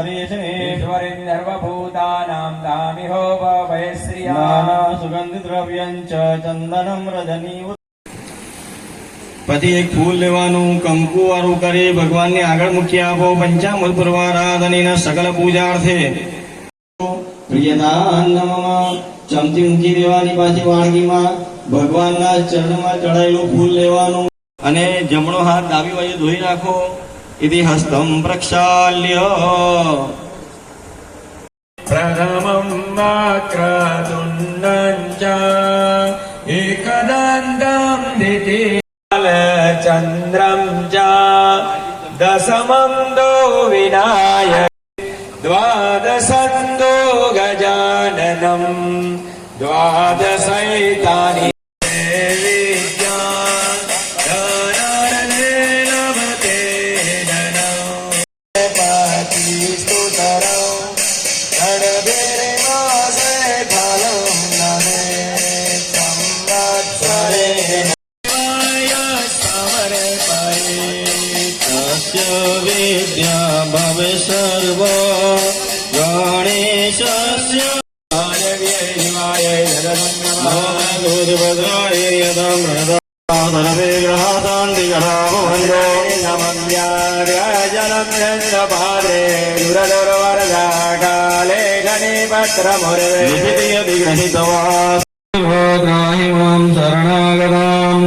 કરે છે. ઈશ્વરી સર્વભૂતાનાં દામિહોપવય શ્રિયા નાના સુગંધિ દ્રવ્યંચ ચંદનમ રજની. પછી એક ફૂલ લેવાનું, કંકુ વાળું કરી ભગવાનની આગળ મૂકી આપો. પંચામૃત પૂર્વારાધનીના સકલ પૂજાર્થે પ્રિયદાનમમાં ચમચી મૂકી દેવાની. પાછી વાડગીમાં ભગવાનના ચરણમાં ચડાયેલું ફૂલ લેવાનું અને જમણો હાથ ડાબી બાજુ ધોઈ રાખો. ઇતિ હસ્તમ પ્રક્ષાલ્ય. પ્રથમં વક્રતુંડં ચ એકદંતં દ્વિતીયચંદ્રં ચ દશમં દો વિનાયક દ્વાદશંદો ગજાનનમ દ્વાદશૈતાની વિદ્યા ભવે સર્વ ગણેશસ્ય શરણાગતામ